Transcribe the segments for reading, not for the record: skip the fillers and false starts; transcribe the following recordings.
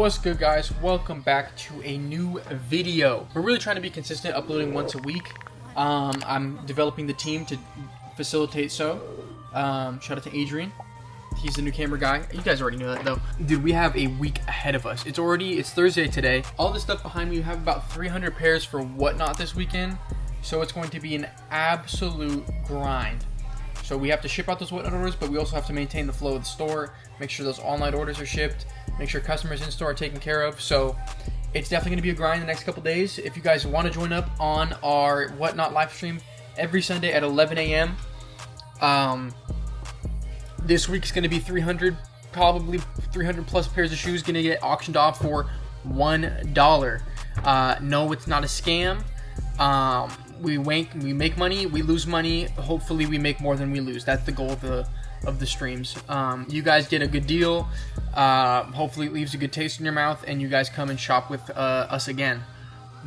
What's good, guys? Welcome back to a new video. We're really trying to be consistent, uploading once a week. I'm developing the team to facilitate so. Shout out to Adrian. He's the new camera guy. You guys already know that though. Dude, we have a week ahead of us. It's Thursday today. All this stuff behind me, we have about 300 pairs for Whatnot this weekend. So it's going to be an absolute grind. So we have to ship out those Whatnot orders, but we also have to maintain the flow of the store, make sure those online orders are shipped, make sure customers in store are taken care of. So it's definitely gonna be a grind the next couple days. If you guys wanna join up on our Whatnot live stream every Sunday at 11 a.m. This week's gonna be 300, probably 300 plus pairs of shoes gonna get auctioned off for $1. No, it's not a scam. We make money, we lose money. Hopefully we make more than we lose. That's the goal of the streams. You guys get a good deal. Hopefully it leaves a good taste in your mouth and you guys come and shop with us again.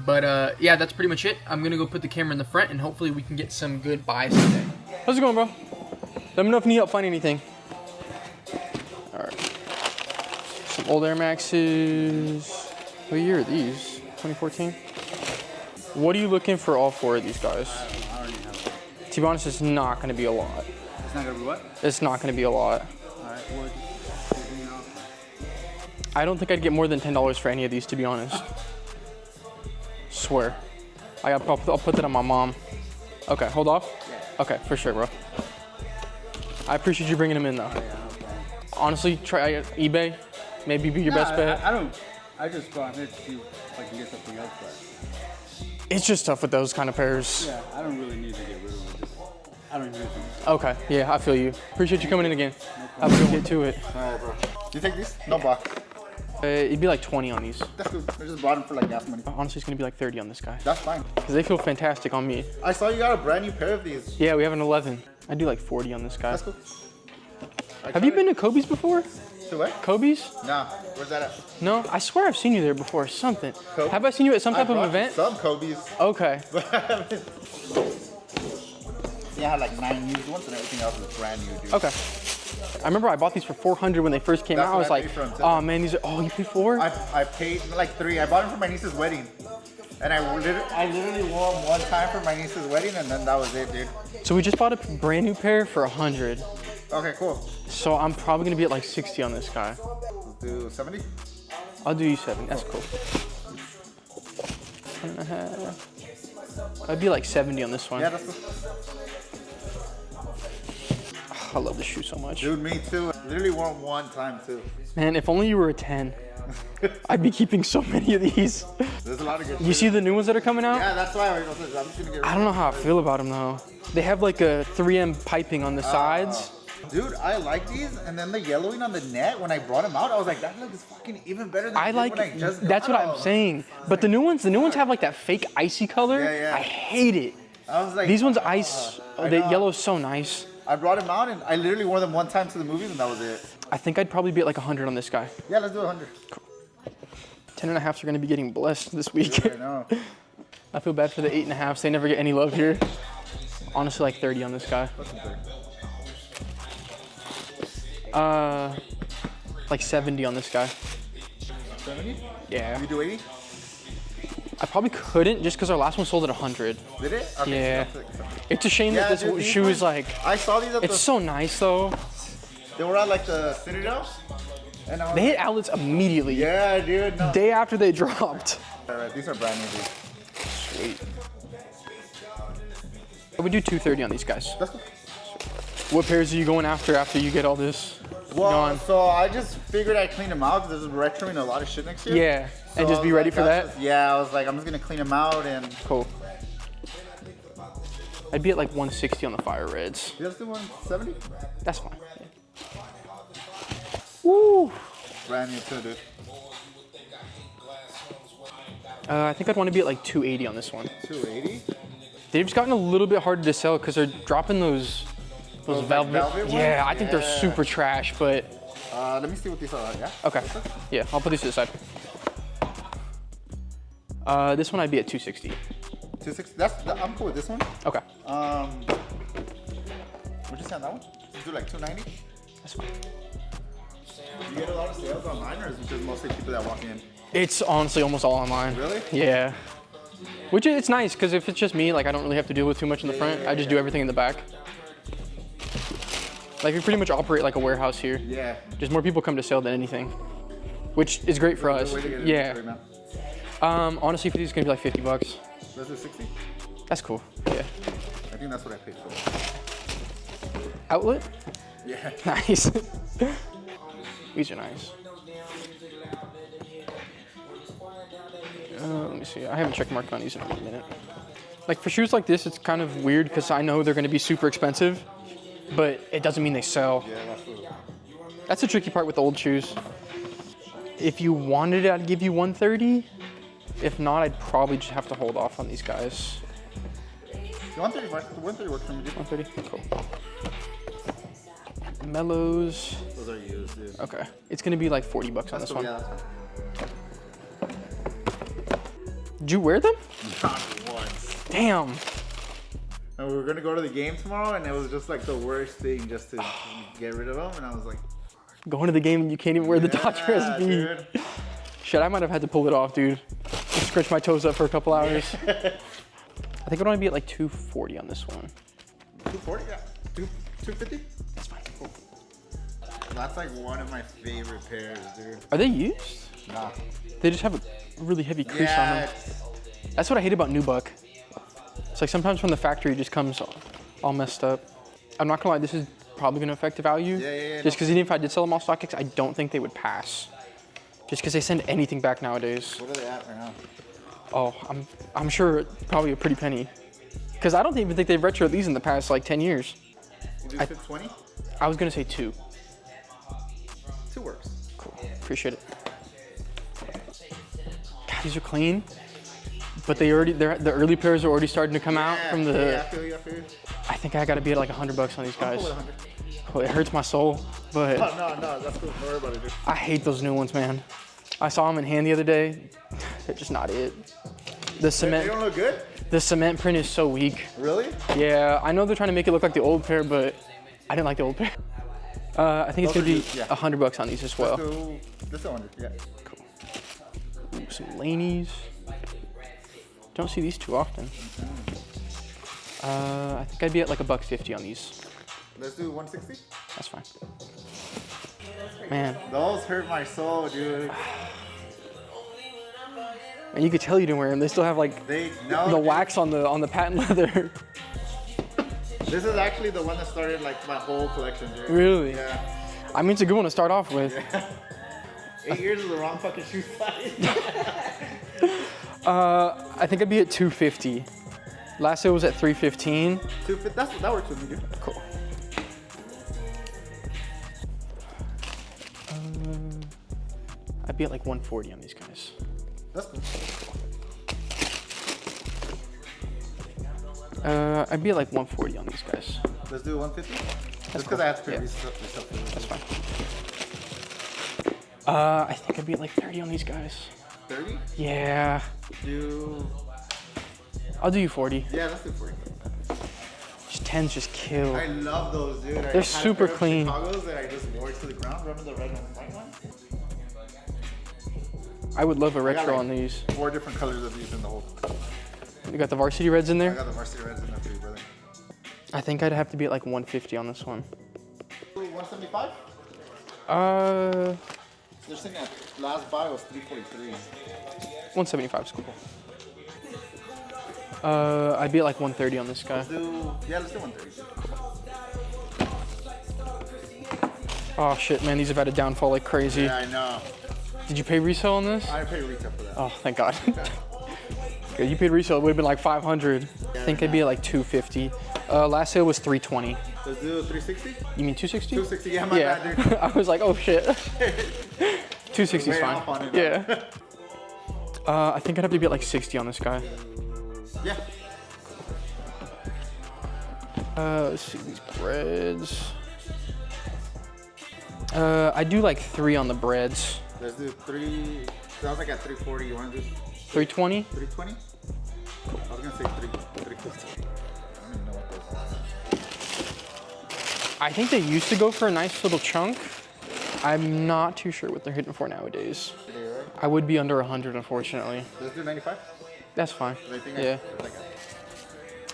But yeah, that's pretty much it. I'm gonna go put the camera in the front and hopefully we can get some good buys today. How's it going, bro? Let me know if you need help finding anything. All right. Some old Air Maxes. What year are these? 2014? What are you looking for all four of these guys? I already have one. To be honest, it's not going to be a lot. It's not going to be what? It's not going to be a lot. Alright, what do you offer? I don't think I'd get more than $10 for any of these, to be honest. Swear. I'll put that on my mom. Okay, hold off? Yeah. Okay, for sure, bro. I appreciate you bringing them in, though. Yeah, okay. Honestly, try eBay. Maybe be your best bet. I just brought it to see if I can get something else, but... It's just tough with those kind of pairs. Yeah, I don't really need to get rid of them. I don't use them. Okay, yeah, I feel you. Appreciate you coming in again. No Have a good get to it. Alright, bro. You take these? No box. It'd be like 20 on these. That's good. I just bought them for like gas money. Honestly, it's gonna be like 30 on this guy. That's fine. Because they feel fantastic on me. I saw you got a brand new pair of these. Yeah, we have an 11. I do like 40 on this guy. That's cool. Have you been to Kobe's before? To what? Kobe's? Nah. Where's that at? No, I swear I've seen you there before. Something. Kobe? Have I seen you at some type of event? Some Kobe's. Okay. Yeah, I had like 9 used ones and everything else was brand new, dude. Okay. I remember I bought these for $400 when they first came out. I was like, oh man, these are, oh, you paid $4? I paid like $3. I bought them for my niece's wedding. And I literally wore them one time for my niece's wedding and then that was it, dude. So we just bought a brand new pair for $100. Okay, cool. So I'm probably gonna be at like 60 on this guy. Let's do 70? I'll do you 7, that's cool. 1.5. I'd be like 70 on this one. Yeah, that's cool. I love this shoe so much. Dude, me too. I literally wore them one time too. Man, if only you were a 10. I'd be keeping so many of these. There's a lot of good You see the new ones that are coming out? Yeah, that's why I'm just gonna get rid of I don't know how I feel about them though. They have like a 3M piping on the sides. Dude, I like these, and then the yellowing on the net, when I brought them out, I was like, that looks fucking even better than when I just got that's what I'm saying. But the new ones have like that fake icy color. Yeah, yeah. I hate it. I was like, These ones ice, the yellow's so nice. I brought them out, and I literally wore them one time to the movies, and that was it. I think I'd probably be at like 100 on this guy. Yeah, let's do 100. Cool. 10.5s are gonna be getting blessed this week. Dude, I know. I feel bad for the 8.5s. They never get any love here. Honestly, like 30 on this guy. Like 70 on this guy. 70? Yeah. You do 80? I probably couldn't just because our last one sold at 100. Did it? Okay, Yeah. so It's a shame that this shoe is like. I saw these at It's so nice though. They were at like the Citadel. And I was They hit outlets immediately. yeah, dude. No. Day after they dropped. Alright, these are brand new, dude. Sweet. I would do 230 on these guys. That's cool. What pairs are you going after you get all this gone? So I just figured I'd clean them out because this is retroing a lot of shit next year. Yeah, So and just I be was ready like, for that? Yeah, I was like, I'm just gonna clean them out and... Cool. I'd be at like 160 on the fire reds. You guys do 170? That's fine. Yeah. Woo! Brand new too, dude. I think I'd want to be at like 280 on this one. 280? They've just gotten a little bit harder to sell because they're dropping those velvet velvet ones? Yeah, I think they're Yeah. super trash, but Let me see what these are, yeah? okay. Yeah, I'll put these to the side. This one I'd be at 260. 260, I'm cool with this one. Okay. What'd you say on that one? Let's do like 290? That's fine. You get a lot of sales online, or is it just mostly people that walk in? It's honestly almost all online. Really? Yeah. Which it's nice, because if it's just me, like I don't really have to deal with too much in the front. I just do everything in the back. Like we pretty much operate like a warehouse here. Yeah. Just more people come to sale than anything, which is great for us. Yeah. Honestly, for these, it's gonna be like 50 bucks. That's a 60? That's cool. Yeah. I think that's what I paid for. Outlet? Yeah. Nice. These are nice. Let me see. I haven't checked market on these in a minute. Like for shoes like this, it's kind of weird because I know they're going to be super expensive, but it doesn't mean they sell. Yeah, that's true. That's the tricky part with the old shoes. If you wanted it, I'd give you 130. If not, I'd probably just have to hold off on these guys. 130 works for me, dude. 130? Cool. Mellows. Those are used, dude. Okay. It's going to be like 40 bucks on this one. Yeah, that's fine. Did you wear them? Not once. Damn. And we were gonna go to the game tomorrow, and it was just like the worst thing just to get rid of them. And I was like, going to the game and you can't even wear the Dodger SB. Dude. Shit, I might have had to pull it off, dude. Just scratch my toes up for a couple hours. I think it would only be at like 240 on this one. 240? Yeah. 250? That's fine. Cool. That's like one of my favorite pairs, dude. Are they used? Nah. They just have a really heavy crease on them. That's what I hate about Nubuck. It's like sometimes from the factory it just comes all messed up. I'm not gonna lie, this is probably gonna affect the value. Just because even if I did sell them all StockX, I don't think they would pass. Just because they send anything back nowadays. What are they at right now? Oh, I'm sure probably a pretty penny. Because I don't even think they've retroed these in the past like 10 years. You do 20? I was gonna say 2. 2 works. Cool, appreciate it. God, these are clean. But the early pairs are already starting to come out from the. Yeah, I feel you. I think I gotta be at like 100 bucks on these guys. I'll pull it 100. Oh, it hurts my soul, but. No, that's cool. Don't worry about it, dude. I hate those new ones, man. I saw them in hand the other day. They're just not it. The cement. They don't look good? The cement print is so weak. Really? Yeah, I know they're trying to make it look like the old pair, but I didn't like the old pair. I think it's gonna be 100 bucks on these as well. This 100, yeah. Cool. Ooh, some Laneys. Don't see these too often. I think I'd be at like $150 on these. Let's do 160. That's fine. Man. Those hurt my soul, dude. And you could tell you didn't wear them. They still have like the wax on the patent leather. This is actually the one that started like my whole collection, dude. Really? Yeah. I mean, it's a good one to start off with. Yeah. 8 years is the wrong fucking shoe size. I think I'd be at 250. Last year was at 315. 250. That works with me, dude. Cool. I'd be at like 140 on these guys. That's cool. I'd be at like 140 on these guys. Let's do 150. Just because I have to pay resale. That's fine. I think I'd be at like 30 on these guys. 30? Yeah. I'll do you 40. Yeah, let's do 40. Just 10s just kill. I love those, dude. They're super clean. Chicago's that I just wore to the ground. Remember the red and white one? I would love a retro like on these. 4 different colors of these in the whole. You got the varsity reds in I there? got the varsity reds in there too, brother. I think I'd have to be at like 150 on this one. 175? They're saying that last buy was 343. 175 is cool. I'd be at like 130 on this guy. Let's do 130. Oh shit, man, these have had a downfall like crazy. Yeah, I know. Did you pay resale on this? I paid retail for that. Oh, thank God. Okay, you paid resale, it would have been like 500. I think I'd be at like 250. Last sale was 320. Let's do 360? You mean 260? 260, yeah, my bad, dude. I was like, oh shit. 260 is fine. Yeah. I think I'd have to be at like 60 on this guy. Yeah. Let's see these breads. I do like 3 on the breads. Let's do 3. Sounds like at 340. You want to do 320? 320? Cool. I was gonna say 350. I don't even know what those are. I think they used to go for a nice little chunk, I'm not too sure what they're hitting for nowadays. Right? I would be under 100, unfortunately. Let's do 95. That's fine. Yeah.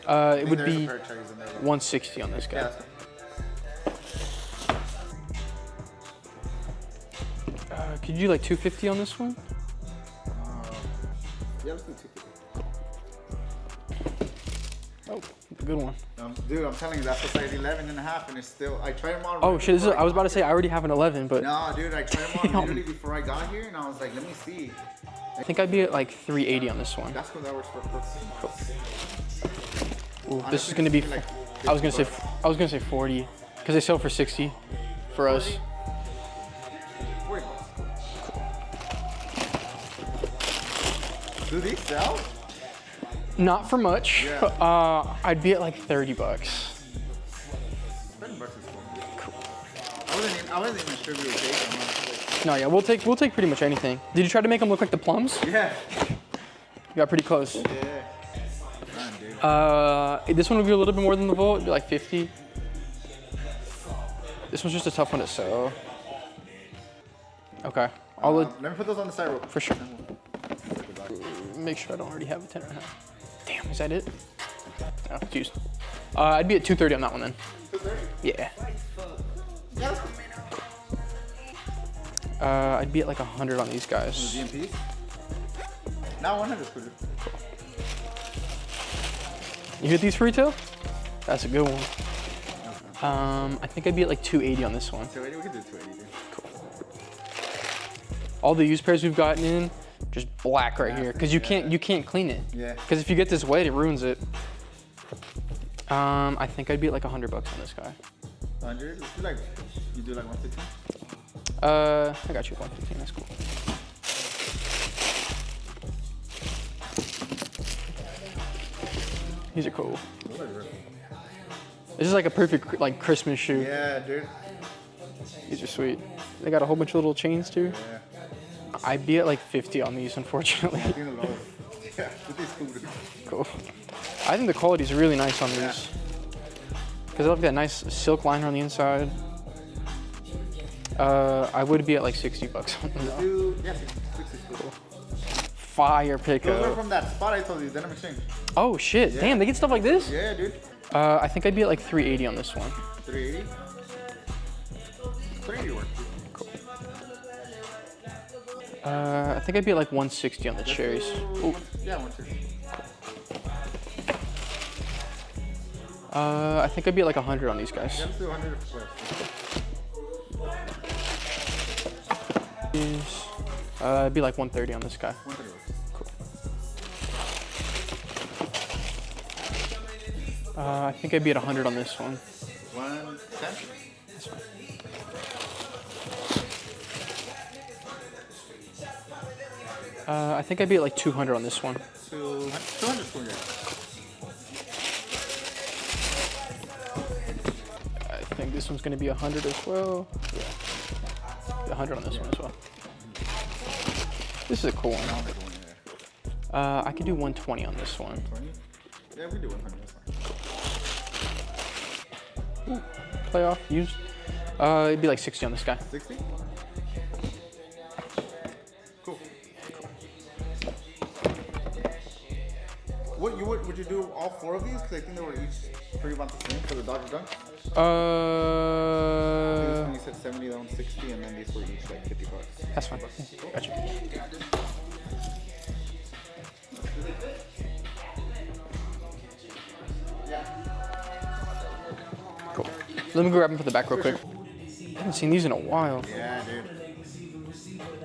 It would be 160 on this guy. Yeah, Could you do like 250 on this one? yeah, let's do 250. Oh, a good one. Dude, I'm telling you, that's a size 11 and a half, and it's still, I tried them on. Oh shit, I was about to say, I already have an 11, but. No, dude, I tried them on literally before I got here, and I was like, let me see. I think I'd be at like 380 on this one. That's what that works for. Cool. Ooh, this is gonna be, like I was gonna say 40, because they sell for 60 for us. 40 bucks. Do these sell? Not for much. Yeah. I'd be at like 30 bucks. 30 bucks is cool. I wasn't even sure we were taking them. No, yeah, we'll take pretty much anything. Did you try to make them look like the plums? Yeah. You got pretty close. Yeah. Man, dude. This one would be a little bit more than the Volt. It'd be like 50. This one's just a tough one to sell. Okay. Let me put those on the side real quick. For sure. Make sure I don't already have a 10 right now. Damn, is that it? No, it's used. I'd be at 230 on that one then. 230? Yeah. Yeah. I'd be at like 100 on these guys. GMPs? Now 100 is good. You hit these for retail? That's a good one. I think I'd be at like 280 on this one. 280, we can do 280. Cool. All the used pairs we've gotten in, just black right here, because you can't clean it. Yeah. Because if you get this wet, it ruins it. I think I'd be at like 100 bucks on this guy. 100? Let's do like, you do like 150? I got you 115. That's cool. These are cool. This is like a perfect like Christmas shoe. Yeah, dude. These are sweet. They got a whole bunch of little chains too. Yeah. I'd be at like 50 on these, unfortunately. Yeah, 50's cool, dude. Cool. I think the quality is really nice on these. Because they have that nice silk liner on the inside. I would be at like 60 bucks on them. Dude, yeah, 60's cool. Fire pickup. Those are from that spot I told you, Denim Exchange. Oh shit, Yeah. damn, they get stuff like this? Yeah, dude. I think I'd be at like 380 on this one. 380? 380 works. Cool. I think I'd be at like 160 on the cherries. Ooh. Yeah, 160. I think I'd be at like 100 on these guys. Yeah, let's do 100 first. It'd be like 130 on this guy. 130 works. Cool. I think I'd be at 100 on this one. 110? That's fine. I think I'd be at like 200 on this one. 200 cool, yeah. I think this one's gonna be 100 as well. Yeah. 100 on this one as well. This is a cool one. I could do 120 on this one. 20? Yeah, we do 100. That's fine. Playoff, used. It'd be like 60 on this guy. 60? Cool. Would you do all 4 of these? Because I think they were each pretty about the same for the Dodger Dunk. This one you said 70, that one's 60, and then these were each like 50 bucks. That's fine. Gotcha. Cool. Let me go grab them for the back real quick. I haven't seen these in a while. Yeah, dude.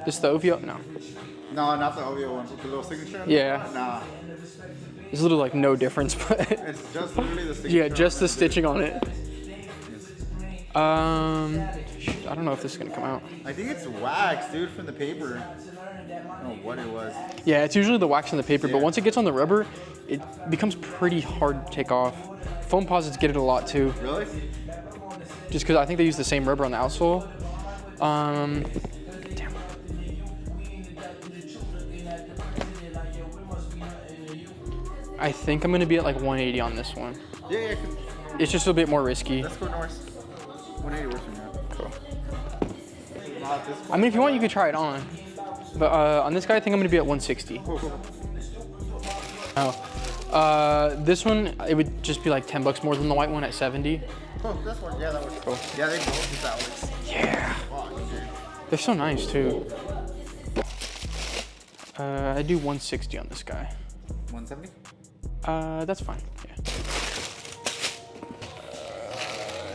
This the OVO? No. No, not the OVO one. With the little signature? Yeah. Nah. There's literally like no difference, but It's just literally the signature. yeah, just the on it. stitching on it. I don't know if this is gonna come out. I think it's wax, dude, from the paper. I don't know what it was. Yeah, it's usually the wax on the paper, but Yeah. once it gets on the rubber, it becomes pretty hard to take off. Foam posits get it a lot too, Really? just because I think they use the same rubber on the outsole. Damn. I think I'm gonna be at like 180 on this one. Yeah, yeah. It's just a bit more risky. Let's go north. 180 works from that. Cool. I mean, if you want, you could try it on. But on this guy, I think I'm gonna be at 160. Oh, this one, it would just be like 10 bucks more than the white one at 70. Oh, this one, yeah, that was cool. Yeah, they both use that one. Yeah. They're so nice too. I do 160 on this guy. 170? That's fine. Yeah.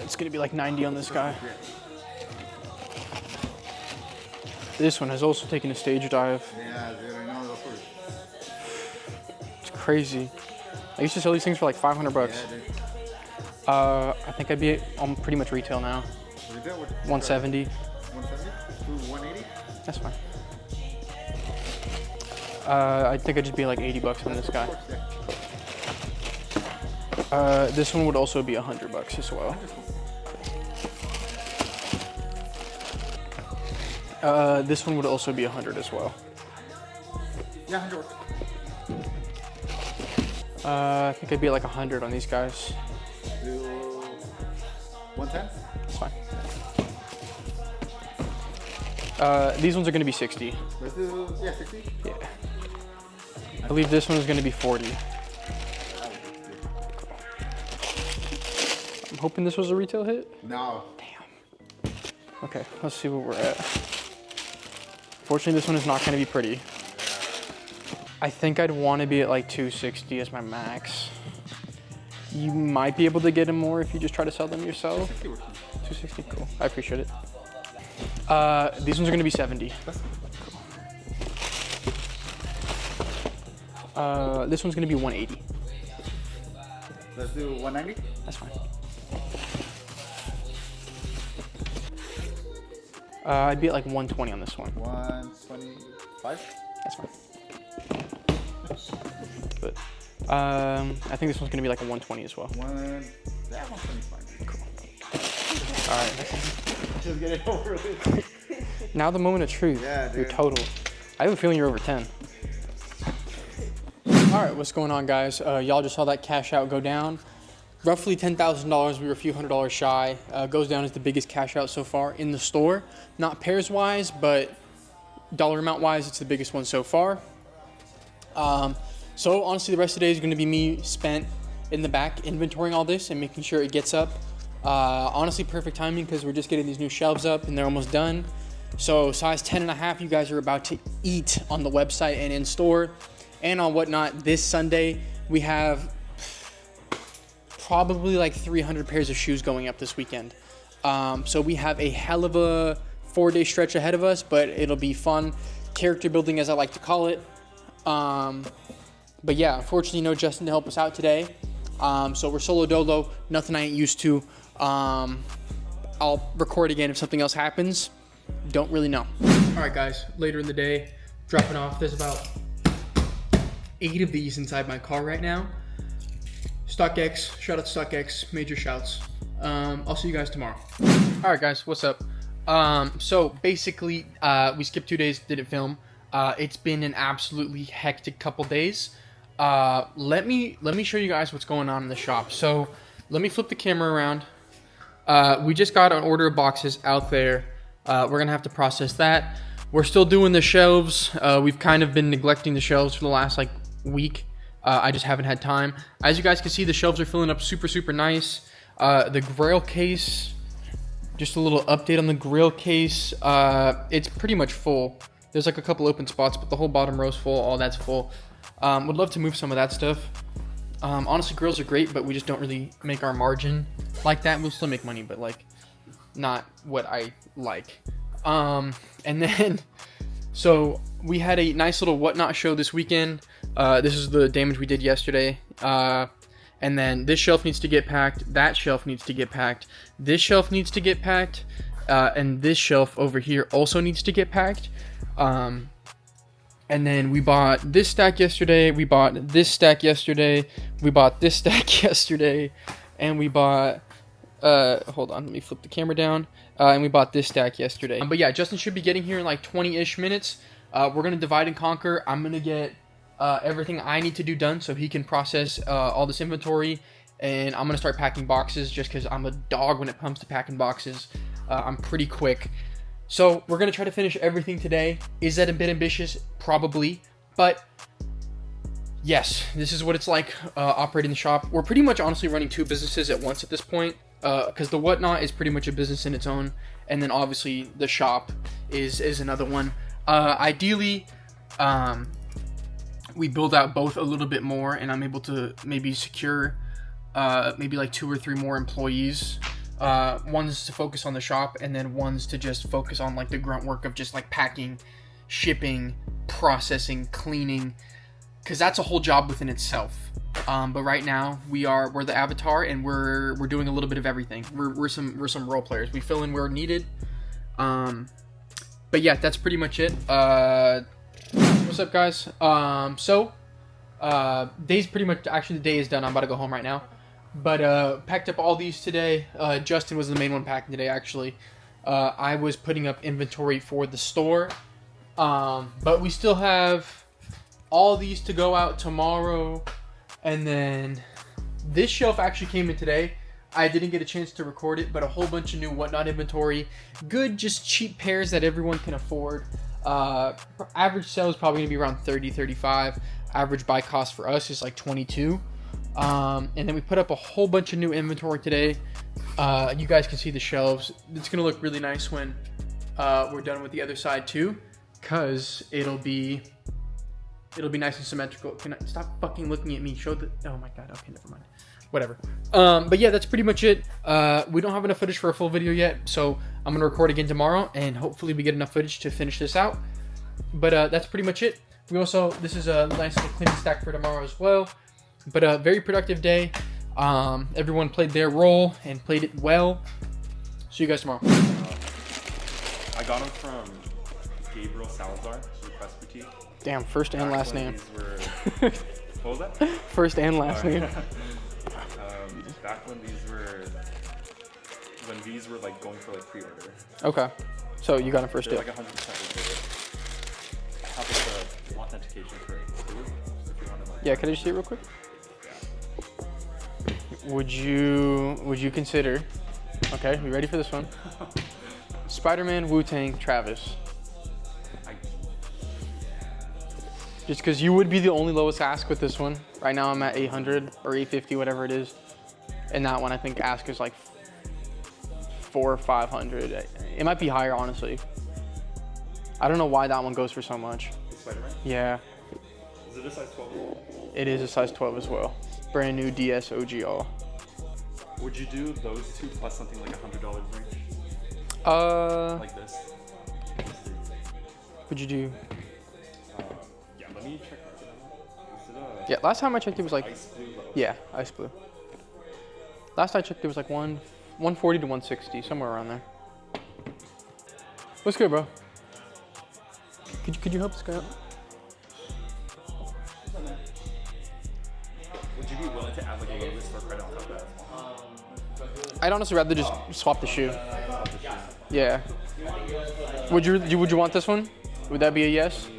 It's gonna be like 90 on this guy. This one has also taken a stage dive. Yeah, dude, I know those were. It's crazy. I used to sell these things for like 500 bucks. Yeah, dude. I think I'd be on pretty much retail now. 170. 170? 180? That's fine. I think I'd just be like 80 bucks on this guy. This one would also be 100 bucks as well. This one would also be 100 as well. Yeah, 100. I think I'd be like 100 on these guys. Do 110? That's fine. These ones are going to be 60. Let's do, yeah, 60? Yeah. I believe this one is going to be 40. I'm hoping this was a retail hit. No. Damn. Okay, let's see what we're at. Fortunately, this one is not going to be pretty. I think I'd want to be at like 260 as my max. You might be able to get them more if you just try to sell them yourself. 260, cool. I appreciate it. These ones are going to be 70. This one's going to be 180. Let's do 190? That's fine. I'd be at like 120 on this one. 125? That's fine. But I think this one's gonna be like a 120 as well. Yeah, 120 is fine. Cool. All right. Just get it over with. Now the moment of truth. Yeah, dude. Your total. I have a feeling you're over 10. All right, what's going on, guys? Y'all just saw that cash out go down. Roughly $10,000. We were a few $100s shy. Goes down as the biggest cash out so far in the store. Not pairs wise, but dollar amount wise, it's the biggest one so far. So honestly, the rest of the day is going to be me spent in the back inventorying all this and making sure it gets up. Honestly, perfect timing because we're just getting these new shelves up and they're almost done. So size 10.5, you guys are about to eat on the website and in store and on whatnot. This Sunday, we have probably like 300 pairs of shoes going up this weekend. So we have a hell of a 4-day stretch ahead of us, but it'll be fun. Character building, as I like to call it. But yeah, unfortunately, no Justin to help us out today. So we're solo dolo, nothing I ain't used to. I'll record again if something else happens. Don't really know. All right, guys, later in the day, dropping off. There's about 8 of these inside my car right now. StockX, shout out to StockX, major shouts. I'll see you guys tomorrow. All right, guys, what's up? So basically, we skipped 2 days, didn't film. It's been an absolutely hectic couple days. Let me show you guys what's going on in the shop. So let me flip the camera around. We just got an order of boxes out there. We're gonna have to process that. We're still doing the shelves. We've kind of been neglecting the shelves for the last like week. I just haven't had time. As you guys can see, the shelves are filling up super nice. The grail case, just a little update on the grail case. It's pretty much full. There's like a couple open spots, but the whole bottom row's full. All that's full. Would love to move some of that stuff. Honestly, grills are great, but we just don't really make our margin like that. We'll still make money, but like not what I like. And then, so we had a nice little whatnot show this weekend. This is the damage we did yesterday. And then this shelf needs to get packed. That shelf needs to get packed. This shelf needs to get packed. And this shelf over here also needs to get packed. And then we bought this stack yesterday. We bought this stack yesterday. We bought this stack yesterday. And we bought, hold on, let me flip the camera down. And we bought this stack yesterday. But yeah, Justin should be getting here in like 20-ish minutes. We're going to divide and conquer. I'm going to get everything I need to do done so he can process all this inventory. And I'm going to start packing boxes just because I'm a dog when it comes to packing boxes. I'm pretty quick. So we're gonna try to finish everything today. Is that a bit ambitious? Probably, but yes, this is what it's like operating the shop. We're pretty much honestly running 2 businesses at once at this point, because the Whatnot is pretty much a business in its own, and then obviously the shop is another one. Ideally, we build out both a little bit more, and I'm able to maybe secure maybe like 2 or 3 more employees. One's to focus on the shop, and then one's to just focus on like the grunt work of just like packing, shipping, processing, cleaning, because that's a whole job within itself. But right now we're the avatar, and we're doing a little bit of everything. We're some role players. We fill in where needed. But yeah, that's pretty much it. What's up, guys? Day's pretty much, actually the day is done. I'm about to go home right now. But packed up all these today. Justin was the main one packing today, actually. I was putting up inventory for the store. But we still have all these to go out tomorrow. And then this shelf actually came in today. I didn't get a chance to record it, but a whole bunch of new Whatnot inventory. Good, just cheap pairs that everyone can afford. Average sale is probably gonna be around 30, 35. Average buy cost for us is like 22. And then we put up a whole bunch of new inventory today. You guys can see the shelves. It's gonna look really nice when we're done with the other side too, cause it'll be nice and symmetrical. Can I stop fucking looking at me? Show the, oh my god, okay, never mind. Whatever. But yeah, that's pretty much it. We don't have enough footage for a full video yet, so I'm gonna record again tomorrow, and hopefully we get enough footage to finish this out. But that's pretty much it. We also, this is a nice little cleaning stack for tomorrow as well. But a very productive day. Everyone played their role and played it well. See you guys tomorrow. I got them from Gabriel Salazar, Request Boutique. Damn, first and last name. What was that? First and last name. Back when these were like going for like pre-order. Okay, so you got them first. They're like 100% legit. I have like the authentication for it too. If you want to like. Yeah, can I just see it real quick? Would you consider? Okay, we ready for this one? Spider-Man, Wu-Tang, Travis. Just because you would be the only lowest ask with this one. Right now I'm at 800 or 850, whatever it is. And that one I think ask is like 400 or 500. It might be higher, honestly. I don't know why that one goes for so much. Spider-Man? Yeah. Is it a size 12? It is a size 12 as well. Brand new DS OGL. Would you do those two plus something like $100 range? Like this? Would you do? Yeah, let me check that. Is it a Yeah, last time I checked it was like, ice blue level? yeah, ice blue. Last I checked it was like 140 to 160, somewhere around there. What's good, bro? Could you help this guy out? Would you be willing to add like a little bit store credit on top of that? I'd honestly rather just swap the shoe. Yeah. Would you want this one? Would that be a yes?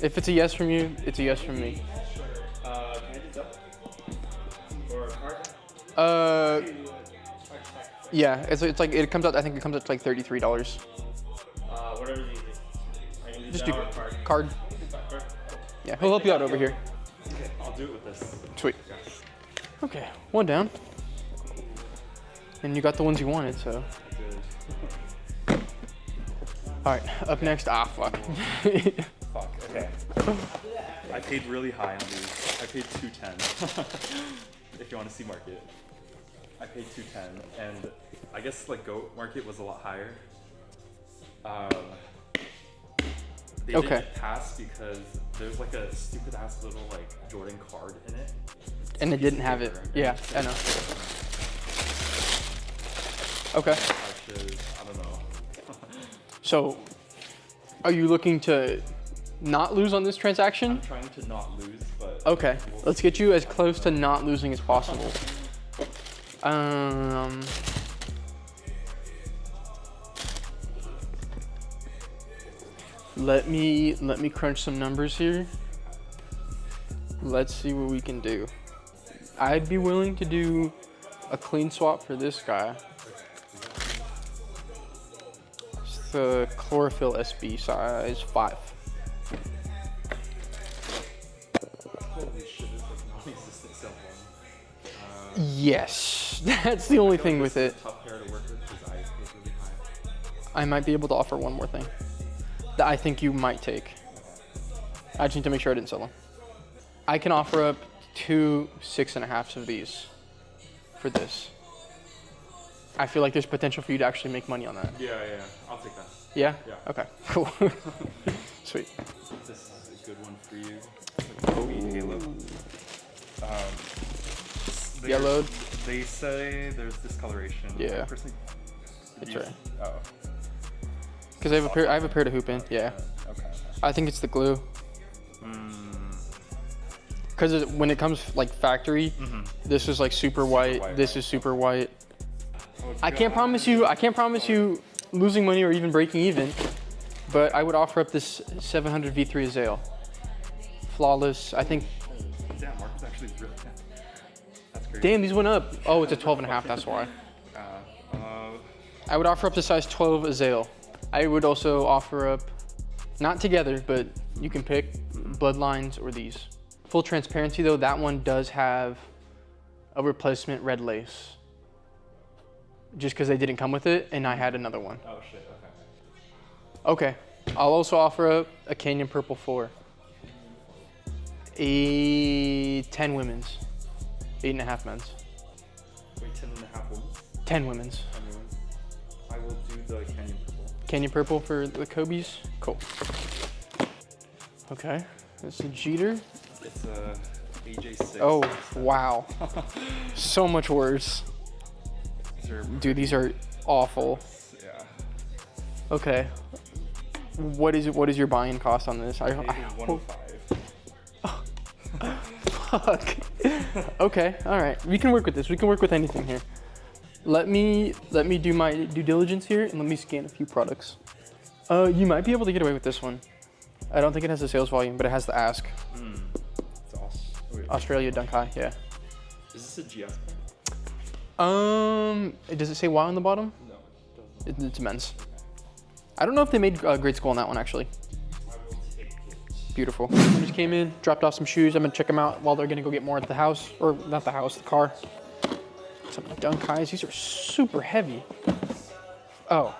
If it's a yes from you, it's a yes from me. Can I do that? Or a card? Yeah. It's like it comes out. I think it comes out to like $33. Whatever's easy. I can Just do do that or card. card. Yeah, he'll help you out over here. Okay, I'll do it with this. Sweet. Okay, one down. And you got the ones you wanted, so. Alright, up next. Ah, fuck. Fuck, okay. I paid really high on these. I paid $210. If you want to see market. I paid $210, and I guess like Goat Market was a lot higher. They didn't pass because there's like a stupid ass little like Jordan card in it. And it didn't have it. Yeah, I know. Okay. I don't know. So, are you looking to not lose on this transaction? I'm trying to not lose, but... Okay, let's get you as close to not losing as possible. Let me crunch some numbers here. Let's see what we can do. I'd be willing to do a clean swap for this guy. the chlorophyll SB size 5. Holy shit, it's like non-existent cell phone. Yes, that's the only thing with it. Tough pair to work with because I paid really high. I might be able to offer one more thing that I think you might take. I just need to make sure I didn't sell them. I can offer up 2 6.5s of these for this. I feel like there's potential for you to actually make money on that. Yeah, I'll take that. Yeah? Yeah. Okay, cool. Sweet. This is a good one for you. Kobe Halo. Yellowed. They say there's discoloration. Yeah. Personally, It's right. Oh. Because I have a pair to hoop in. Yeah. Okay. I think it's the glue. Because when it comes like factory, this is like super white. This is super white. Oh, I can't promise you losing money or even breaking even, but I would offer up this 700 V3 Azale. Flawless. I think. Damn, Mark was actually really. That's crazy. Damn, these went up. Oh, it's a 12.5. That's why. I would offer up the size 12 Azale. I would also offer up, not together, but you can pick Bloodlines or these. Full transparency though, that one does have a replacement red lace. Just because they didn't come with it, and I had another one. Oh shit, okay. Okay, I'll also offer up a Canyon Purple 4. A 10 women's, 8.5 men's. Wait, 10.5 women? 10 women's. I will do the Canyon Purple. Canyon Purple for the Kobe's, cool. Okay, this is a Jeter. It's a AJ6. Oh, wow. So much worse. Dude, these are awful. Yeah. Okay. What is your buy-in cost on this? I hope. 105. Fuck. Okay, all right. We can work with this. We can work with anything here. Let me do my due diligence here and let me scan a few products. You might be able to get away with this one. I don't think it has the sales volume, but it has the ask. It's awesome. Wait, Australia Dunk High, yeah. is this a GS pen? Does it say Y on the bottom? No, it doesn't. It's men's. I don't know if they made grade school on that one actually. I will take it. Beautiful. I just came in, dropped off some shoes. I'm gonna check them out while they're gonna go get more at the house, or not the house, the car. Some Dunk Highs. These are super heavy. Oh.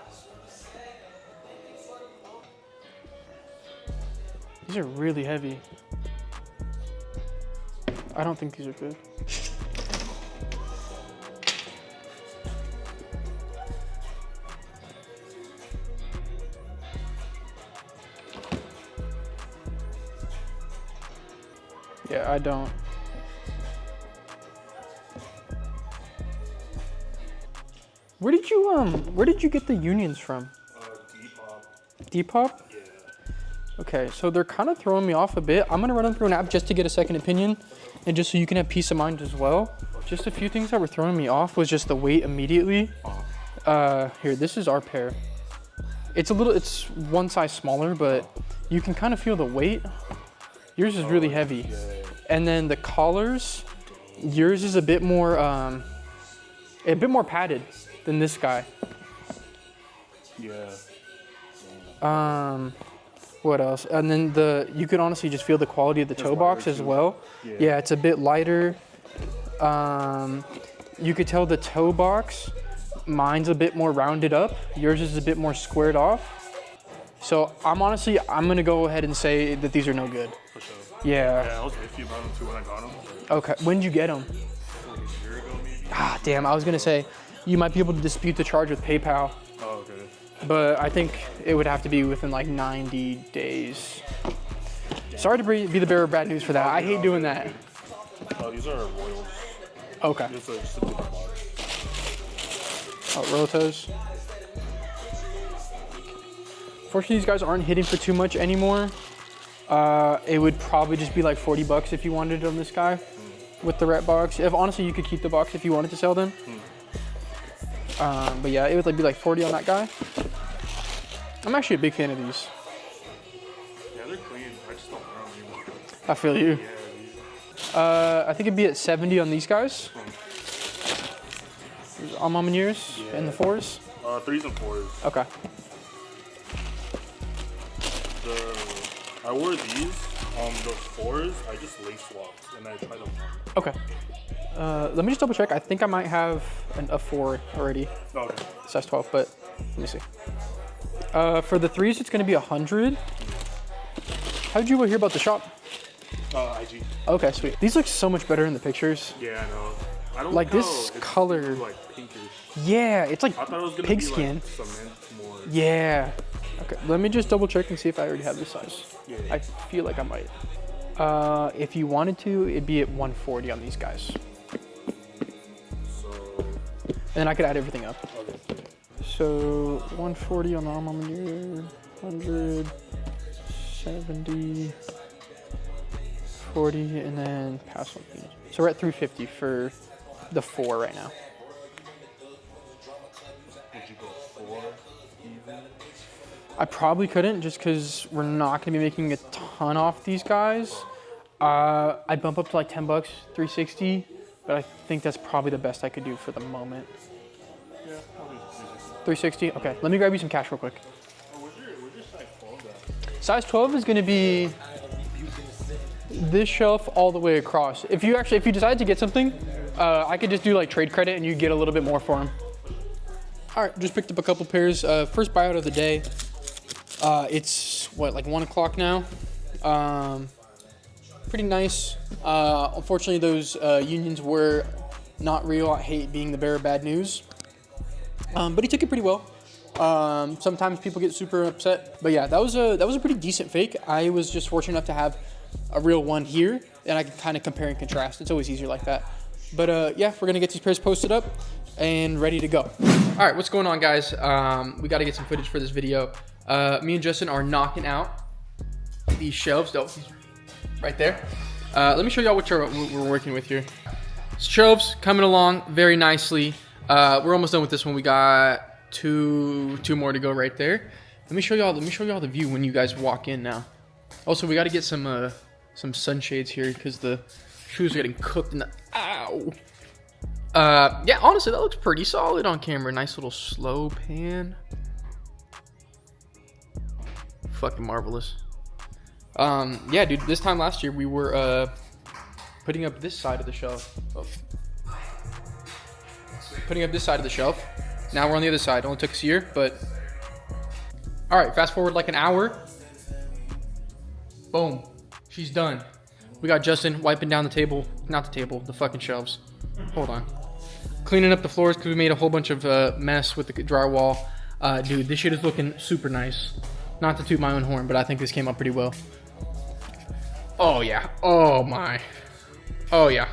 These are really heavy. I don't think these are good. Yeah, I don't. Where did you get the unions from? Depop. Depop? Yeah. Okay, so they're kind of throwing me off a bit. I'm gonna run them through an app just to get a second opinion, and just so you can have peace of mind as well. Just a few things that were throwing me off was just the weight immediately. Here, this is our pair. It's one size smaller, but you can kind of feel the weight. Yours is really heavy. Yeah. And then the collars, yours is a bit more padded than this guy. Yeah. What else? And then you could honestly just feel the quality of the toe box as well. Yeah. It's a bit lighter. You could tell the toe box, mine's a bit more rounded up. Yours is a bit more squared off. So I'm gonna go ahead and say that these are no good. For sure. Yeah. Yeah, I was iffy about them too when I got them. Okay, when did you get them? Like a year ago maybe. Ah, damn, I was gonna say, you might be able to dispute the charge with PayPal, Oh, okay. but I think it would have to be within like 90 days. Sorry to be the bearer of bad news for that. I hate doing that. These are Royals. Okay. It's just a different box. Oh, Rotos. Fortunately, these guys aren't hitting for too much anymore. It would probably just be like 40 bucks if you wanted it on this guy with the ret box. Honestly, you could keep the box if you wanted to sell them. But yeah, it would be like 40 on that guy. I'm actually a big fan of these. Yeah, they're clean. I just don't wear them anymore. I feel you. Yeah, I think it'd be at 70 on these guys. On Mom and yours and the 4s. 3s and 4s. Okay. I wore these, the 4s. I just lace swapped and I tried them on. Okay. Let me just double check. I think I might have a 4 already. Okay. Size 12, but let me see. For the 3s, it's going to be 100. How did you hear about the shop? IG. Okay, sweet. These look so much better in the pictures. Yeah, I know. I don't Like know. this color. Like pinkish. Yeah, it's like I thought it was gonna pig be skin. like cement more. Yeah. Okay, let me just double check and see if I already have this size. Yeah. I feel like I might. If you wanted to, it'd be at 140 on these guys. So. And then I could add everything up. Okay. So 140 on the arm on the 100, 70, 40, and then pass on. So we're at 350 for the 4 right now. Would you go 4 even? I probably couldn't just because we're not going to be making a ton off these guys. I'd bump up to like 10 bucks, 360, but I think that's probably the best I could do for the moment. Yeah, probably 360? Okay, let me grab you some cash real quick. Oh, where's your size 12 at? Size 12 is going to be this shelf all the way across. If you decide to get something, I could just do like trade credit and you get a little bit more for them. All right, just picked up a couple pairs. First buyout of the day. It's what, like 1 o'clock now. Pretty nice. Unfortunately, those unions were not real. I hate being the bearer of bad news. But he took it pretty well. Sometimes people get super upset, but yeah, that was a pretty decent fake. I was just fortunate enough to have a real one here, and I can kind of compare and contrast. It's always easier like that. But yeah, we're gonna get these pairs posted up and ready to go. All right, what's going on, guys? We got to get some footage for this video. Me and Justin are knocking out these shelves. Oh, right there. Let me show y'all what we're working with here. Shelves coming along very nicely. We're almost done with this one. We got two more to go right there. Let me show y'all the view when you guys walk in now. Also, we got to get some sunshades here because the shoes are getting cooked in the ow. Yeah, honestly, that looks pretty solid on camera. Nice little slow pan. Fucking marvelous. Yeah, dude, this time last year we were putting up this side of the shelf. Oh. Putting up this side of the shelf. Now we're on the other side. Only took us a year, but all right, fast forward like an hour. Boom, she's done. We got Justin wiping down the table, not the table, the fucking shelves. Hold on. Cleaning up the floors because we made a whole bunch of mess with the drywall. Dude, this shit is looking super nice. Not to toot my own horn, but I think this came out pretty well. Oh yeah, oh my. Oh yeah.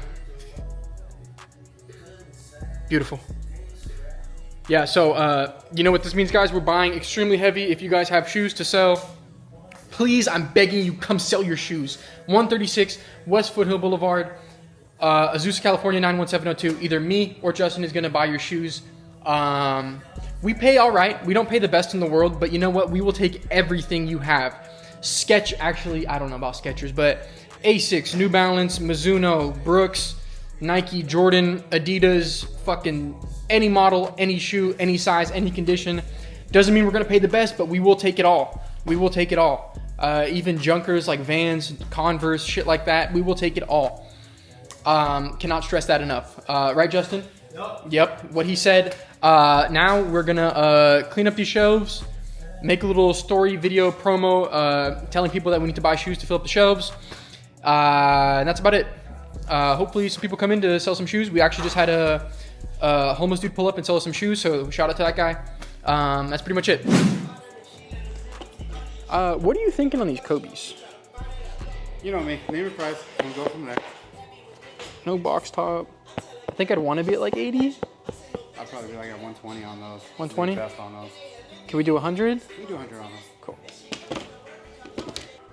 Beautiful. Yeah, so you know what this means, guys? We're buying extremely heavy. If you guys have shoes to sell, please, I'm begging you, come sell your shoes. 136 West Foothill Boulevard, Azusa, California, 91702. Either me or Justin is gonna buy your shoes. We pay all right. We don't pay the best in the world, but you know what? We will take everything you have. Actually, I don't know about Skechers, but Asics, New Balance, Mizuno, Brooks, Nike, Jordan, Adidas, fucking any model, any shoe, any size, any condition. Doesn't mean we're gonna pay the best, but we will take it all. We will take it all. Even junkers like Vans, Converse, shit like that. We will take it all. Cannot stress that enough. Right, Justin? Yep. What he said. Now we're gonna clean up these shelves, make a little story video promo, telling people that we need to buy shoes to fill up the shelves. And that's about it. Hopefully some people come in to sell some shoes. We actually just had a homeless dude pull up and sell us some shoes, so shout out to that guy. That's pretty much it. What are you thinking on these Kobe's? You know me, name and price, and go from there. No box top. I think I'd want to be at like 80. I'd probably be like at 120 on those. 120? Best on those. Can we do 100? We do 100 on those. Cool.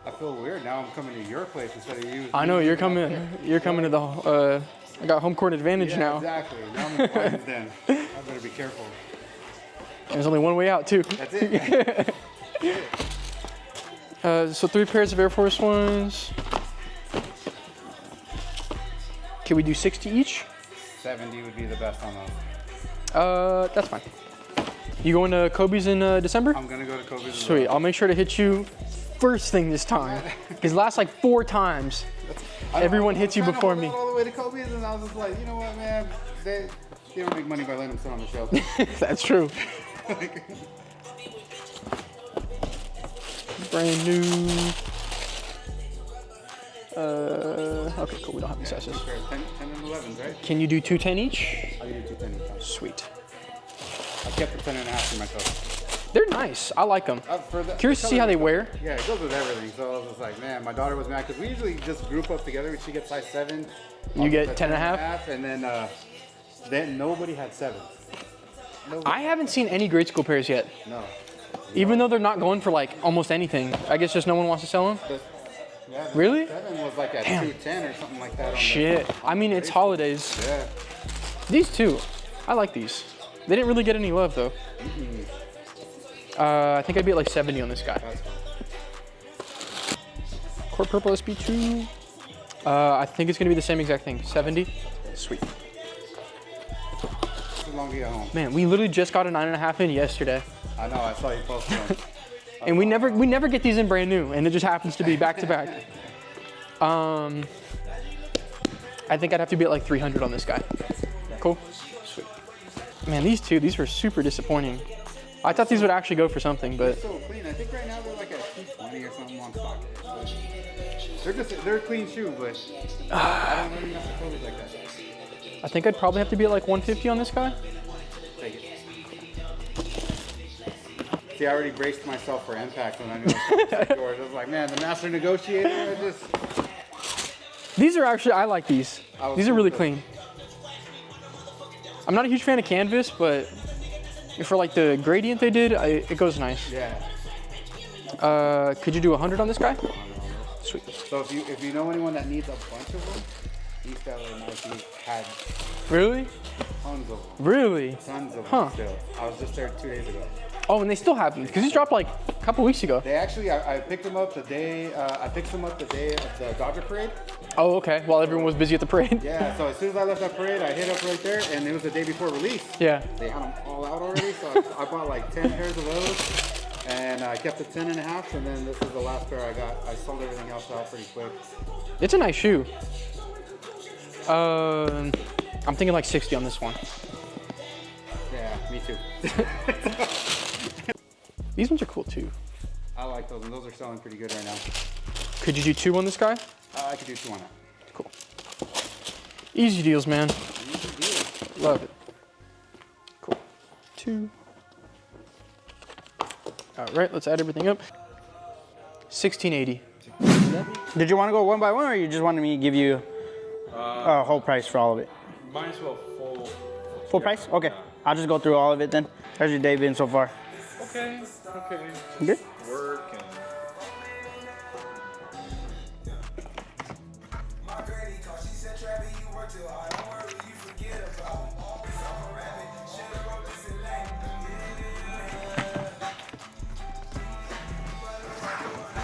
I feel weird now. I'm coming to your place instead of you. I know you're coming. You're coming to the. I got home court advantage Yeah, now. exactly. Now I'm in the Lions den. I better be careful. There's only one way out too. That's it. So 3 pairs of Air Force Ones. Can we do 60 each? 70 would be the best on those. That's fine. You going to Kobe's in December? I'm gonna go to Kobe's. Sweet. I'll make sure to hit you first thing this time. His last like 4 times. Everyone hits you before me. All the way to Kobe's, and I was just like, you know what, man? They don't make money by letting them sit on the shelf. That's true. Brand new. Okay, cool. We don't have any sizes. 10 and 11s, right? Can you do 2 10 each? I can do 2 10 each. Sweet. I kept the 10 and a half for myself. They're nice. I like them. Curious to see how they wear. Yeah, it goes with everything. So I was just like, man, my daughter was mad because we usually just group up together. She gets size 7. You get 10 and a half? And then nobody had 7s. I haven't seen any grade school pairs yet. No. Even though they're not going for like almost anything. I guess just no one wants to sell them? Yeah, Really? 7 was like at Damn. 210 or something like that. Shit. I mean, it's holidays. Yeah. These two. I like these. They didn't really get any love though. I think I'd be at like 70 on this guy. That's fine. Court Purple SB2. I think it's gonna be the same exact thing. 70. Sweet. Too long to get home. Man, we literally just got a 9.5 in yesterday. I know, I saw you post them. And we never get these in brand new, and it just happens to be back to back. I think I'd have to be at like 300 on this guy. Cool. Sweet. Man, these were super disappointing. I thought these would actually go for something, but So clean. I think right now they're like at 220 or something on stock. They're a clean shoe, but I don't really mess with Kobe's like that. I think I'd probably have to be at like 150 on this guy. Take it. See, I already braced myself for impact when I knew it was yours. I was like, man, the master negotiator. These are actually, I like these. These are really clean. I'm not a huge fan of canvas, but for like the gradient they did, it goes nice. Yeah. Could you do 100 on this guy? Sweet. So if you know anyone that needs a bunch of them, East LA Nike had Really? tons of them. Really? Tons of them Huh. still. I was just there 2 days ago. Oh, and they still have them because these dropped like a couple weeks ago. They actually, I picked them up the day. I picked them up the day of the Dodger parade. Oh, okay. While everyone was busy at the parade. Yeah. So as soon as I left that parade, I hit up right there, and it was the day before release. Yeah. They had them all out already, so I bought like 10 pairs of those, and I kept the 10 and a half, and then this is the last pair I got. I sold everything else out pretty quick. It's a nice shoe. I'm thinking like 60 on this one. Yeah, me too. These ones are cool too. I like those, and those are selling pretty good right now. Could you do 2 on this guy? I could do 2 on that. Cool. Easy deals, man. Easy deal. Love it. Cool. 2. All right, let's add everything up. 1680. Did you want to go one by one, or you just wanted me to give you a whole price for all of it? Might as well Full price? Okay. I'll just go through all of it then. How's your day been so far? Okay. Good? Work and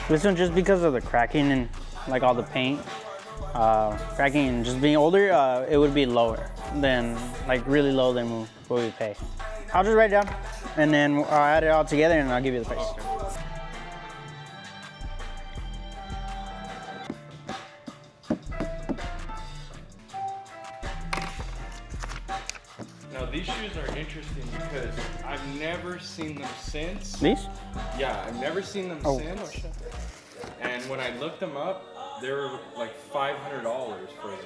This one, just because of the cracking and like all the paint, cracking and just being older, it would be lower than, like really low than what we pay. I'll just write it down and then I'll add it all together and I'll give you the price. Now these shoes are interesting because I've never seen them since. These? Yeah, I've never seen them since. And when I looked them up, they were like $500 for them.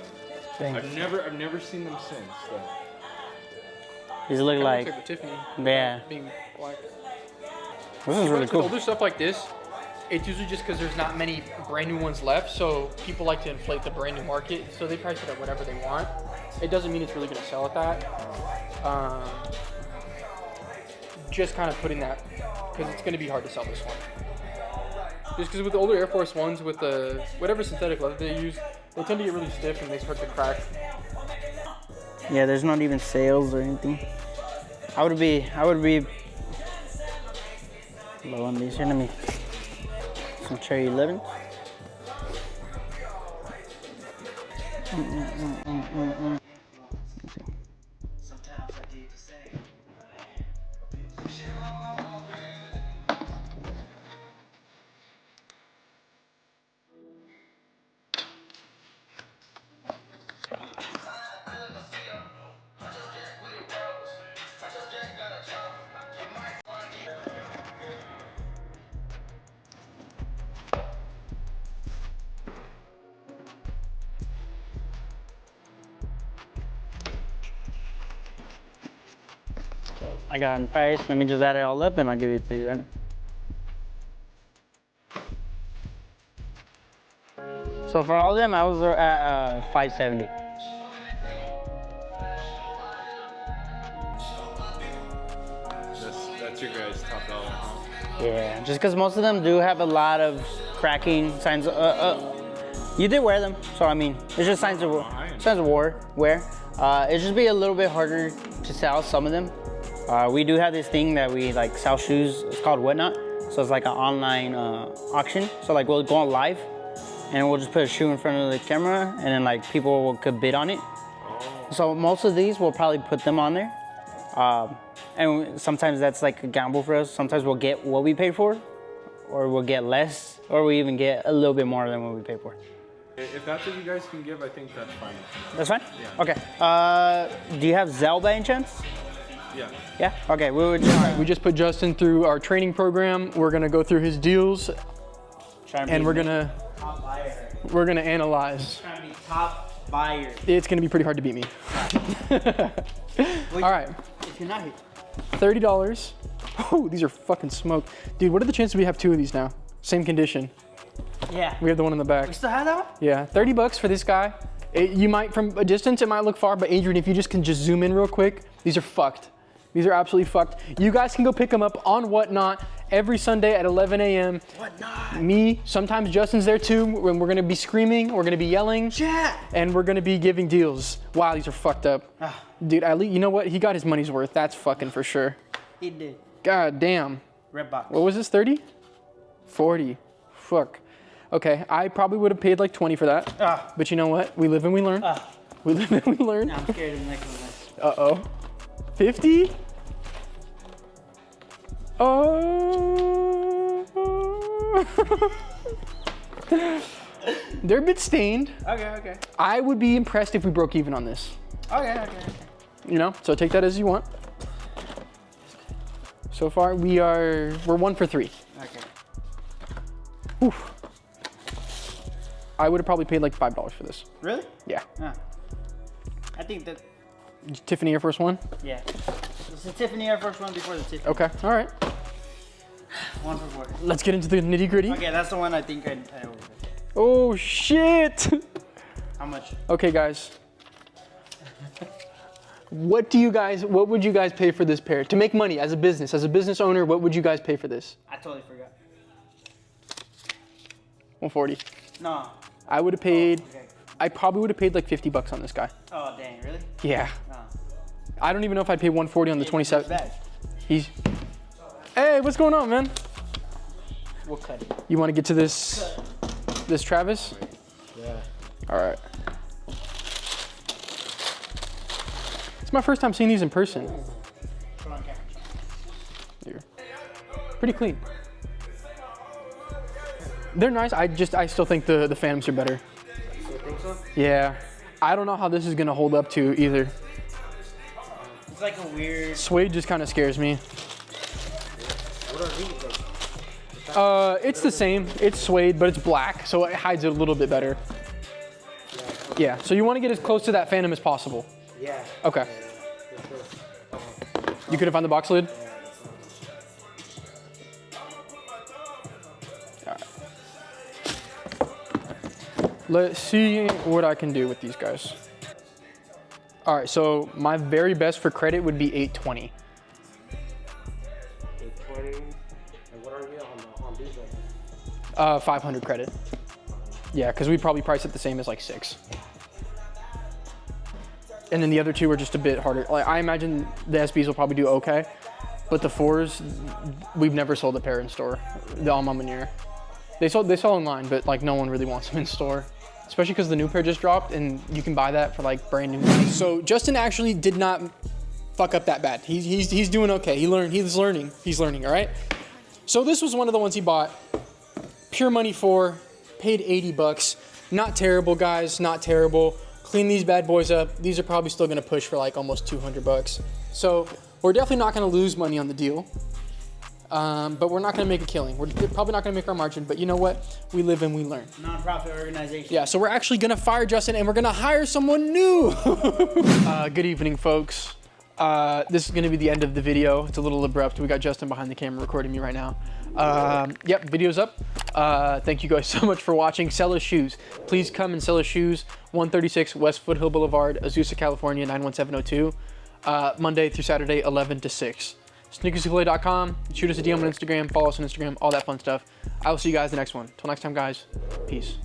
Dang. I've never seen them since. So. These look like, the Tiffany. yeah. Being black. This is really With cool. older stuff like this, it's usually just because there's not many brand new ones left, so people like to inflate the brand new market, so they price it at whatever they want. It doesn't mean it's really going to sell at that. Just kind of putting that, because it's going to be hard to sell this one. Just because with the older Air Force Ones, with the whatever synthetic leather they use, they tend to get really stiff and they start to crack. Yeah, there's not even sales or anything. I would be low on these. Here, let me, some cherry 11. I got in price. Let me just add it all up and I'll give it to you then. So for all of them, I was at 570. That's your guys' top dollar, huh? Yeah, just because most of them do have a lot of cracking signs. You did wear them, so I mean, it's just signs of wear. It's just be a little bit harder to sell some of them. We do have this thing that we like sell shoes. It's called Whatnot. So it's like an online auction. So like we'll go on live, and we'll just put a shoe in front of the camera, and then like people could bid on it. So most of these we'll probably put them on there. And sometimes that's like a gamble for us. Sometimes we'll get what we paid for, or we'll get less, or we even get a little bit more than what we paid for. If that's what you guys can give, I think that's fine. That's fine? Yeah. Okay. Do you have Zelle by any chance? Yeah. Yeah? Okay, we would We just put Justin through our training program. We're gonna go through his deals, and we're gonna analyze. Trying to be top buyer. It's gonna be pretty hard to beat me. All right, If you're not here. $30. Oh, these are fucking smoked. Dude, what are the chances we have two of these now? Same condition. Yeah. We have the one in the back. We still have that one? Yeah, $30 for this guy. You might, from a distance, it might look far, but Adrian, if you just can just zoom in real quick, these are fucked. These are absolutely fucked. You guys can go pick them up on Whatnot every Sunday at 11 a.m. Whatnot? Me, sometimes Justin's there too, when we're gonna be screaming, we're gonna be yelling, and we're gonna be giving deals. Wow, these are fucked up. Dude, at least, you know what? He got his money's worth. That's fucking for sure. He did. God damn. Red box. What was this, 30? 40. Fuck. Okay, I probably would have paid like 20 for that. But you know what? We live and we learn. We live and we learn. I'm scared of the next one. Uh-oh. 50? Oh. They're a bit stained. Okay. I would be impressed if we broke even on this. Okay. You know, so take that as you want. So far, we're 1 for 3. Okay. Oof. I would have probably paid like $5 for this. Really? Yeah. I think that, Tiffany Air Force One? yeah. It's the Tiffany Air Force one before the Tiffany. Okay, all right. 1 for 4. Let's get into the nitty gritty. Okay, that's the one I think I overpaid. Oh, shit. How much? Okay, guys. What would you guys pay for this pair? To make money as a business owner, what would you guys pay for this? I totally forgot. 140. No. I would have paid, Okay. I probably would have paid like $50 on this guy. Oh, dang, really? Yeah. No. I don't even know if I paid 140 on the 27. Bad. He's, hey, what's going on, man? We'll cut it. You want to get to this Travis? Yeah. All right. It's my first time seeing these in person. Here. Pretty clean. They're nice. I still think the Phantoms are better. You think so? Yeah. I don't know how this is gonna hold up to either. It's like a weird. Suede just kind of scares me. What are these though? It's the same. It's suede, but it's black, so it hides it a little bit better. Yeah. So you want to get as close to that Phantom as possible. Yeah. Okay. You couldn't find the box lid? Alright. Let's see what I can do with these guys. Alright, so my very best for credit would be 820. 820. And what are we on these right now? 500 credit. Yeah, because we probably price it the same as like 6. And then the other two are just a bit harder. Like I imagine the SBs will probably do okay, but the 4s, we've never sold a pair in store. The Alma Manier. They sell online, but like no one really wants them in store. Especially because the new pair just dropped and you can buy that for like brand new money. So Justin actually did not fuck up that bad. He's doing okay. He's learning, all right? So this was one of the ones he bought. Pure money for, paid $80. Not terrible, guys, not terrible. Clean these bad boys up. These are probably still gonna push for like almost $200. So we're definitely not gonna lose money on the deal. But we're not gonna make a killing. We're probably not gonna make our margin, but you know what? We live and we learn. Non-profit organization. Yeah, so we're actually gonna fire Justin and we're gonna hire someone new. Good evening, folks. this is going to be the end of the video. It's a little abrupt. We got Justin behind the camera recording me right now. Yep, video's up. Thank you guys so much for watching. Sell us shoes. Please come and sell us shoes. 136 West Foothill Boulevard, Azusa, California, 91702. Monday through Saturday, 11 to 6. Sneakersouffle.com. Shoot us a DM on Instagram. Follow us on Instagram. All that fun stuff. I will see you guys in the next one. Till next time, guys. Peace.